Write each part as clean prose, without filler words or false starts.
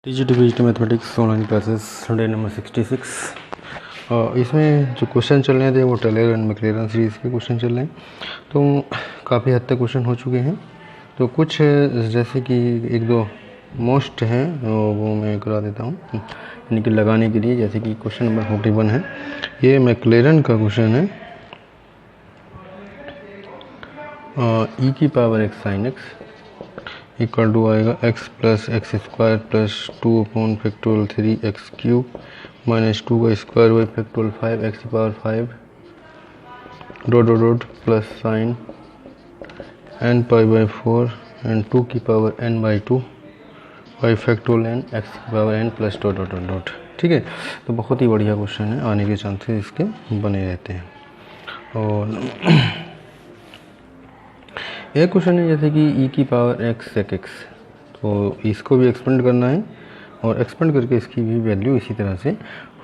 TGT mathematics online classes day number 66। इसमें जो question चल रहे थे वो टेलर एंड मैक्लेरन सीरीज़ के क्वेश्चन चल रहे हैं, तो काफ़ी हद तक क्वेश्चन हो चुके हैं। तो कुछ जैसे कि एक दो मोस्ट हैं वो मैं करा देता हूँ, यानी कि लगाने के लिए। जैसे कि क्वेश्चन नंबर 41 है, ये मैक्लेरन का क्वेश्चन है। ई की power x sine x equal to आएगा x plus x square plus 2 upon factorial 3 x cube minus 2 का स्क्वायर बाई फैक्टोरियल 5 एक्स की power 5 dot dot dot plus sine n pi by 4 and 2 की power n by 2 by factorial n x की power n plus dot dot dot dot. ठीक है, तो बहुत ही बढ़िया question है, आने के चांसेस इसके बने रहते हैं। और एक क्वेश्चन है जैसे कि ई की पावर एक्स सेक एक्स, तो इसको भी एक्सपेंड करना है और एक्सपेंड करके इसकी भी वैल्यू इसी तरह से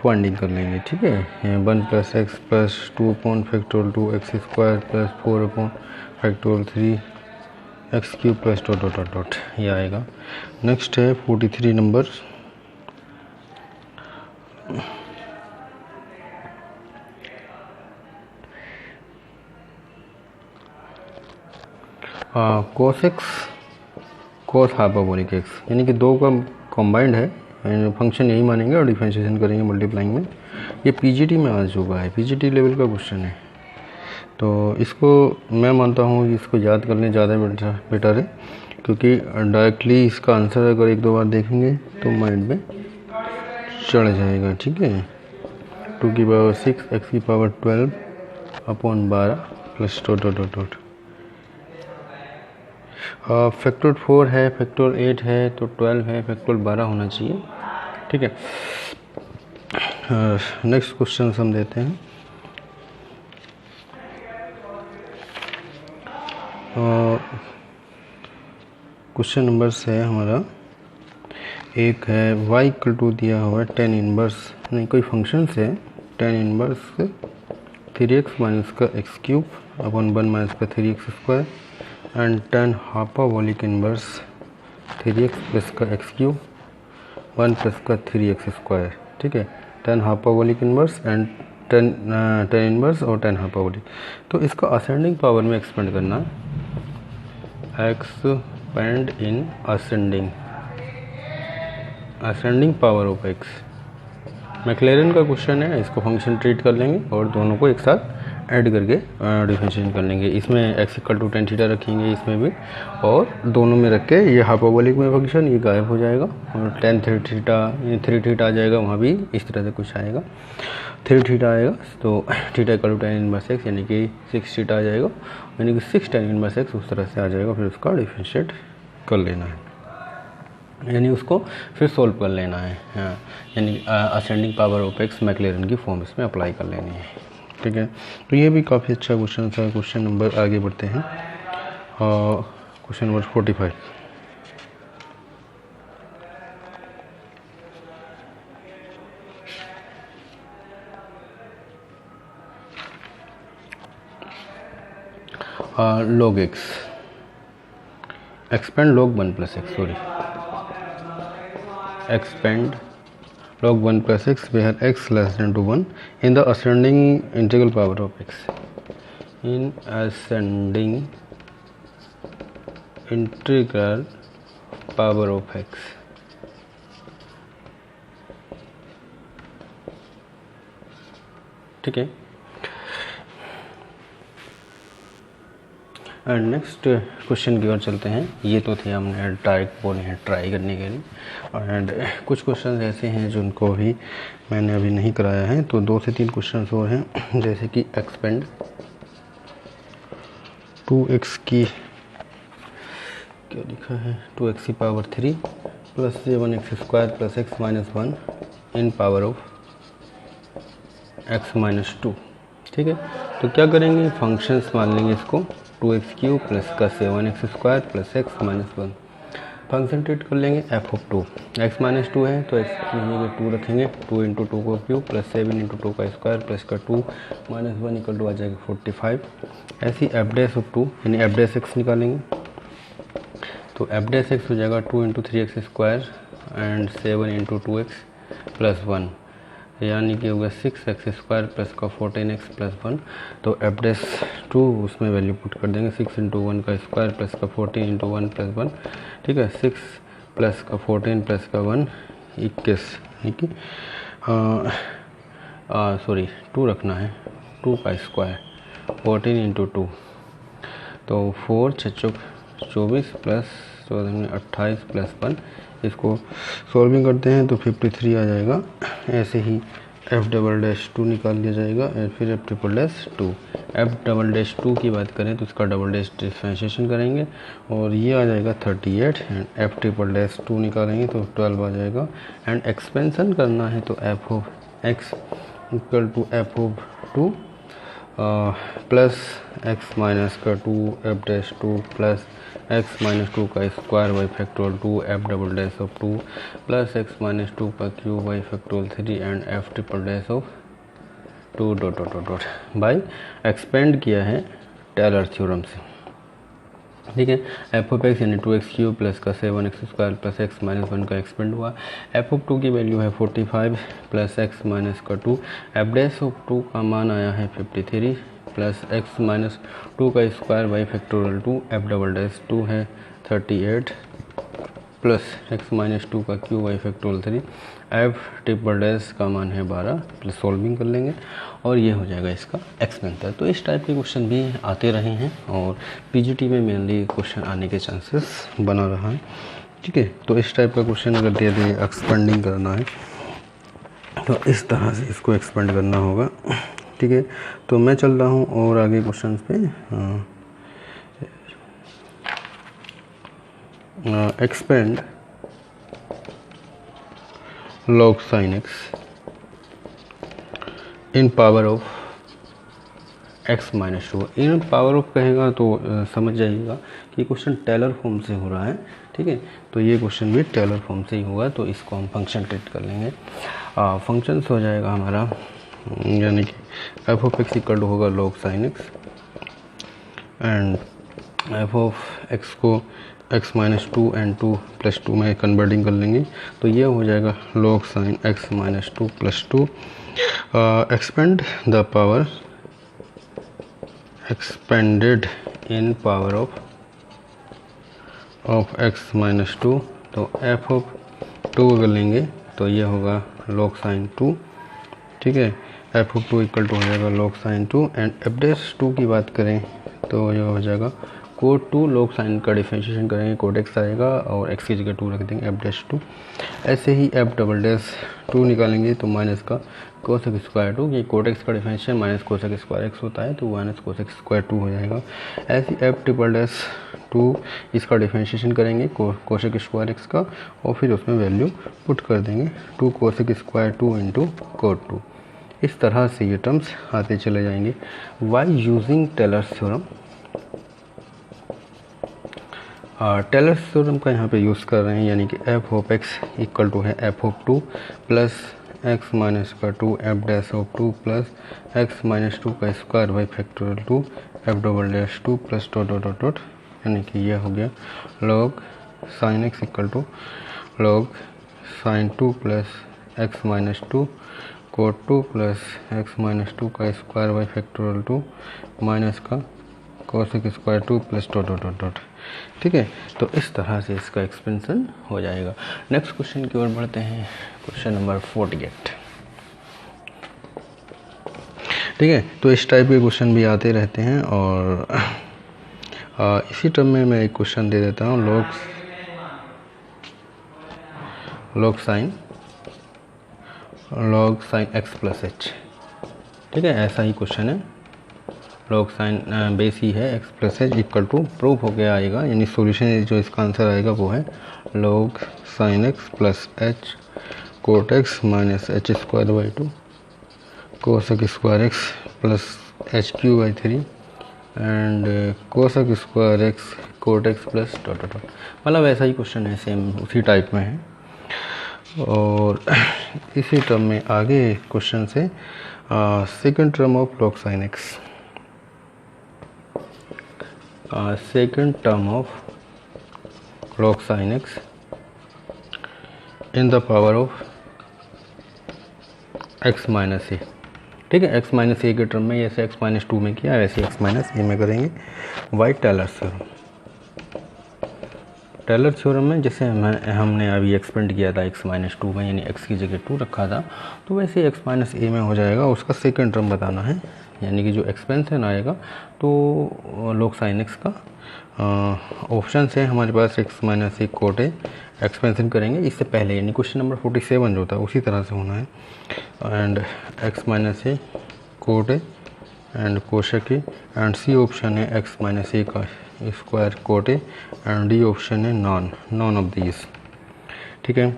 फाइंडिंग कर लेंगे। ठीक है, 1 plus x plus 2 upon factorial 2 x square plus 4 upon factorial 3 x cube plus dot dot dot dot, ये आएगा। नेक्स्ट है 43 number, cos x cos hyperbolic x, यानी कि दो का कॉम्बाइंड है, फंक्शन यही मानेंगे और डिफरेंशिएशन करेंगे मल्टीप्लाइंग में। ये पीजीटी में आ चुका है, पीजीटी लेवल का क्वेश्चन है, तो इसको मैं मानता हूँ कि इसको याद करने ज़्यादा बेटर है, क्योंकि डायरेक्टली इसका आंसर अगर एक दो बार देखेंगे तो माइंड में चढ़ जाएगा। ठीक है, 2 की पावर 6 एक्स की power 12 upon 12 plus dot dot dot dot. Factor 4 है, फैक्टर 8 है, तो 12 है, फैक्टर 12 होना चाहिए। ठीक है, नेक्स्ट क्वेश्चन हम देते हैं। क्वेश्चन नंबर है हमारा, एक है y इक्वल टू दिया हुआ है टेन इनवर्स, नहीं कोई फंक्शन से टेन इनवर्स 3x माइनस का एक्स क्यूब अपॉन 1 माइनस का 3x square and 10 hyperbolic inverse 3x plus का एक्स क्यूब 1 प्लस का 3x स्क्वायर। ठीक है, 10 हाइपरबोलिक इनवर्स एंड 10 इनवर्स और 10 हाइपरबोलिक। तो इसका असेंडिंग पावर में एक्सपेंड करना है, expand in ascending power of x. मैक्लेरन का क्वेश्चन है, इसको फंक्शन ट्रीट कर लेंगे और दोनों को एक साथ ऐड करके डिफरेंशिएट कर लेंगे। इसमें x equal to tan theta रखेंगे इसमें भी, और दोनों में रख के ये हाइपरबोलिक में फंक्शन ये गायब हो जाएगा और टेन थीटा 3 थीटा आ जाएगा, वहाँ भी इस तरह से कुछ आएगा, 3 थीटा आएगा, तो theta equal to tan inverse X यानी कि 6 थीटा आ जाएगा, यानी कि 6 टेन इनवर्स एक्स उस तरह से आ जाएगा। फिर उसका डिफरेंशिएट कर लेना है, यानी उसको फिर सोल्व कर लेना है। हाँ, यानी असेंडिंग पावर ऑफ एक्स मैक्लेरन की फॉर्म इसमें अप्लाई कर लेनी है। ठीक है, तो ये भी काफ़ी अच्छा क्वेश्चन था। क्वेश्चन नंबर आगे बढ़ते हैं, question number 45। log x expand log 1 plus x, sorry, expand log 1 plus x where x less than to 1 in the ascending integral power of x, in ascending integral power of x। ठीक है, and next question की ओर चलते हैं। ये तो थे हमने try बोले हैं ट्राई करने के लिए, एंड कुछ क्वेश्चन ऐसे हैं जिनको भी मैंने अभी नहीं कराया है, तो 2 से 3 क्वेश्चन और हैं, जैसे कि एक्सपेंड 2x की क्या लिखा है 2x की power 3 plus 7x square plus x minus 1 in power of x minus 2। ठीक है, तो क्या करेंगे, फंक्शंस मान लेंगे इसको 2x क्यूब प्लस का 7x square plus x minus 1, function treat कर लेंगे f ऑफ 2, x माइनस 2 है तो x की जगह 2 रखेंगे, 2 इंटू 2 का क्यूब प्लस 7 इंटू 2 का स्क्वायर प्लस का 2 माइनस 1 इक्वल टू आ जाएगा 45। ऐसी एफ डैश ऑफ 2 यानी एफ डैश एक्स निकालेंगे, तो एफ डैश एक्स हो जाएगा 2 into 3x square and 7 into 2x plus 1, यानी कि होगा 6x स्क्वायर प्लस का 14x प्लस 1। तो एफ डैश 2 उसमें वैल्यू पुट कर देंगे, 6 इंटू 1 का स्क्वायर प्लस का 14 इंटू 1 प्लस 1, ठीक है। 6 प्लस का 14 प्लस का 1 21, ठीक है। सॉरी 2 रखना है, 2 का स्क्वायर 14 इंटू 2, तो 4 6 24 प्लस 14 28 प्लस 1। इसको सॉल्विंग करते हैं तो 53 आ जाएगा। ऐसे ही एफ डबल डैश 2 निकाल लिया जाएगा और फिर F triple dash 2। F double dash 2 की बात करें तो इसका डबल डैश डिफरेंशिएशन करेंगे और ये आ जाएगा 38, एंड एफ ट्रिपल डैश 2 निकालेंगे तो 12 आ जाएगा। एंड एक्सपेंशन करना है तो F of x equal to F of 2 plus x minus का 2 F dash 2 plus x minus 2 का square by factorial 2 F double dash of 2 plus x minus 2 का cube by factorial 3 and F triple dash of 2 dot dot dot dot by expand किया है Taylor theorem से, ठीक है। F of x यानी 2x cube plus का 7x square plus x minus 1 का expand हुआ। एफ ऑफ 2 की वैल्यू है 45 प्लस एक्स माइनस का 2, एफ डैश ऑफ 2 का मान आया है 53 प्लस एक्स माइनस 2 का square by factorial 2, F double dash 2 है 38 प्लस एक्स माइनस 2 का cube by factorial 3, F triple dash का मान है 12 प्लस सॉल्विंग कर लेंगे और ये हो जाएगा इसका एक्सपेंसर। तो इस टाइप के क्वेश्चन भी आते रहे हैं और पीजीटी में मेनली क्वेश्चन आने के चांसेस बना रहा है, ठीक है। तो इस टाइप का क्वेश्चन अगर दे दे एक्सपेंडिंग करना है तो इस तरह से इसको एक्सपेंड करना होगा, ठीक है। तो मैं चल रहा हूँ और आगे क्वेश्चन पे expand log sin x in power of x minus 2। In power of कहेगा तो समझ जाइएगा कि क्वेश्चन टेलर फॉर्म से हो रहा है, ठीक है। तो ये क्वेश्चन भी टेलर फॉर्म से ही होगा, तो इसको हम फंक्शन ट्रीट कर लेंगे। फंक्शंस हो जाएगा हमारा, यानी कि F of x equal to होगा log sin x and F of X को x माइनस 2 एंड 2 प्लस 2 में कन्वर्टिंग कर लेंगे तो ये हो जाएगा log sin x minus 2 plus 2। Expand the power expanded in power of x minus 2, तो f ऑफ 2 अगर लेंगे तो ये होगा log sin 2, ठीक है। f ऑफ 2 इक्वल टू हो जाएगा log sin 2 and f dash 2 की बात करें तो ये हो जाएगा कोड 2 log sin का डिफरेंशिएशन करेंगे, कोड x आएगा और x की जगह 2 रख देंगे f डैश 2। ऐसे ही f डबल डैश 2 निकालेंगे तो माइनस का कोसेक स्क्वायर 2, ये कोड x का differentiation minus cosec square x होता है तो माइनस कोसेक स्क्वायर 2 हो जाएगा। ऐसे f ट्रिपल डैश 2 इसका डिफरेंशिएशन करेंगे कोसेक स्क्वायर x का और फिर उसमें वैल्यू पुट कर देंगे 2 कोसेक स्क्वायर 2 इंटू कोड 2। इस तरह से ये टर्म्स आते चले जाएंगे। By using Taylor's theorem, Taylor's theorem का यहाँ पे यूज़ कर रहे हैं, यानी कि F of x equal to है f of 2 plus x minus का 2 F dash of 2 plus x minus 2 का square by factorial 2 F double dash 2 plus dot dot dot dot, यानी कि यह हो गया log sin x equal to log sin 2 plus x minus 2 cot 2 plus x minus 2 का square by factorial 2 minus का cosec square 2 plus dot dot dot dot, ठीक है। तो इस तरह से इसका एक्सपेंशन हो जाएगा। नेक्स्ट क्वेश्चन की ओर बढ़ते हैं, क्वेश्चन नंबर 48, ठीक है। तो इस टाइप के क्वेश्चन भी आते रहते हैं और इसी टर्म में मैं एक क्वेश्चन दे देता हूँ log sin x plus h, ठीक है। ऐसा ही क्वेश्चन है, log sin बेस ही है x plus H equal to proof हो गया आएगा, यानी सॉल्यूशन जो इसका आंसर आएगा वो है log sin x plus h cot x minus h square by 2 cosec square x plus h cube by 3 and cosec square x cot x plus dot dot, मतलब ऐसा ही क्वेश्चन है, सेम उसी टाइप में है। और इसी टर्म में आगे क्वेश्चन से second term of log sin x, second term of log sin x in the power of x minus a. ठीक है, x माइनस ए के टर्म में जैसे x माइनस 2 में किया वैसे x माइनस ए में करेंगे। By Taylor's theorem. Taylor theorem में जैसे हमने अभी एक्सपेंड किया था x माइनस 2 में, यानी x की जगह 2 रखा था, तो वैसे x माइनस ए में हो जाएगा। उसका सेकंड टर्म बताना है, यानी कि जो एक्सपेंशन आएगा तो log sin x का ऑप्शन है हमारे पास x minus a cot A. Expansion करेंगे इससे पहले, यानी क्वेश्चन नंबर 47 जो था उसी तरह से होना है। And x minus a cot a and cosec a, and C option है x माइनस ए का square cot a, and D option है नॉन ऑफ दीज। ठीक है,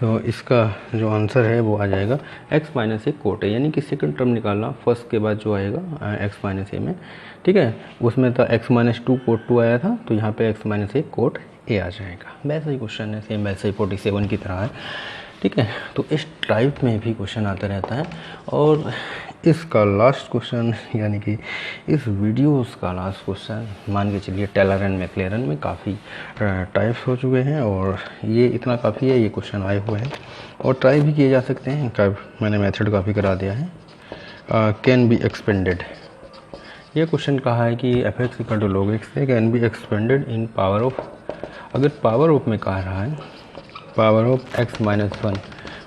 तो इसका जो आंसर है वो आ जाएगा x माइनस ए कोट ए, यानी कि सेकंड टर्म निकालना फर्स्ट के बाद जो आएगा x माइनस ए में। ठीक है, उसमें था x माइनस 2 कोट 2 आया था, तो यहाँ पे x minus a cot a आ जाएगा। वैसा ही क्वेश्चन है, सेम वैसे ही 47 की तरह है। ठीक है, तो इस टाइप में भी क्वेश्चन आता रहता है। और इसका लास्ट क्वेश्चन, यानी कि इस वीडियोस का लास्ट क्वेश्चन मान के चलिए, टेलर एंड मैक्लेरन में काफ़ी टाइप्स हो चुके हैं और ये इतना काफ़ी है, ये क्वेश्चन आए हुए हैं और ट्राई भी किए जा सकते हैं। मैंने मेथड काफ़ी करा दिया है। कैन बी एक्सपेंडेड, ये क्वेश्चन कहा है कि f x equal to log x है, can be expanded in power of. अगर पावर ऑफ में कह रहा है power of x minus 1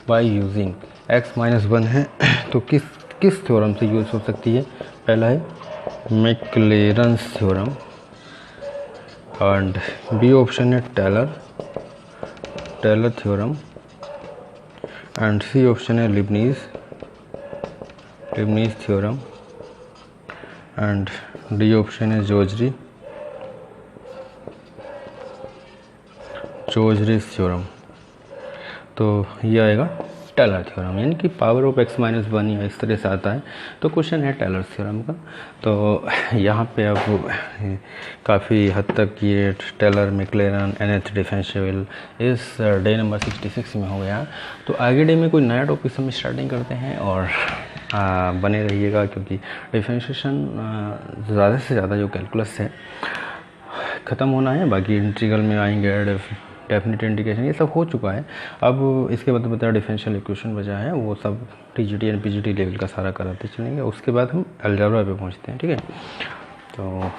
by using x minus 1 है, तो किस थ्योरम से यूज़ हो सकती है? पहला है Maclaurin's theorem, and B option है Taylor theorem, and C option है Leibniz theorem, and D option है जोजरीज थ्योरम। तो ये आएगा टेलर थ्योरम, यानी कि पावर ऑफ x माइनस 1 या इस तरह से आता है। तो क्वेश्चन है टेलर थ्योरम का। तो यहाँ पे अब काफ़ी हद तक ये टेलर मैक्लेरन nth डिफरेंशियल इस डे नंबर 66 में हो गया। तो आगे डे में कोई नया टॉपिक से हम स्टार्टिंग करते हैं और बने रहिएगा, क्योंकि डिफरेंशिएशन ज़्यादा से ज़्यादा जो कैलकुलस है ख़त्म होना है। बाकी इंटीग्रल में आएंगे, डेफिनेट इंटीग्रेशन ये सब हो चुका है। अब इसके बाद बता डिफरेंशियल इक्वेशन बचा है, वो सब टीजीटी एंड पीजीटी लेवल का सारा कराते चलेंगे। उसके बाद हम अलजेब्रा पे पहुंचते हैं। ठीक है, तो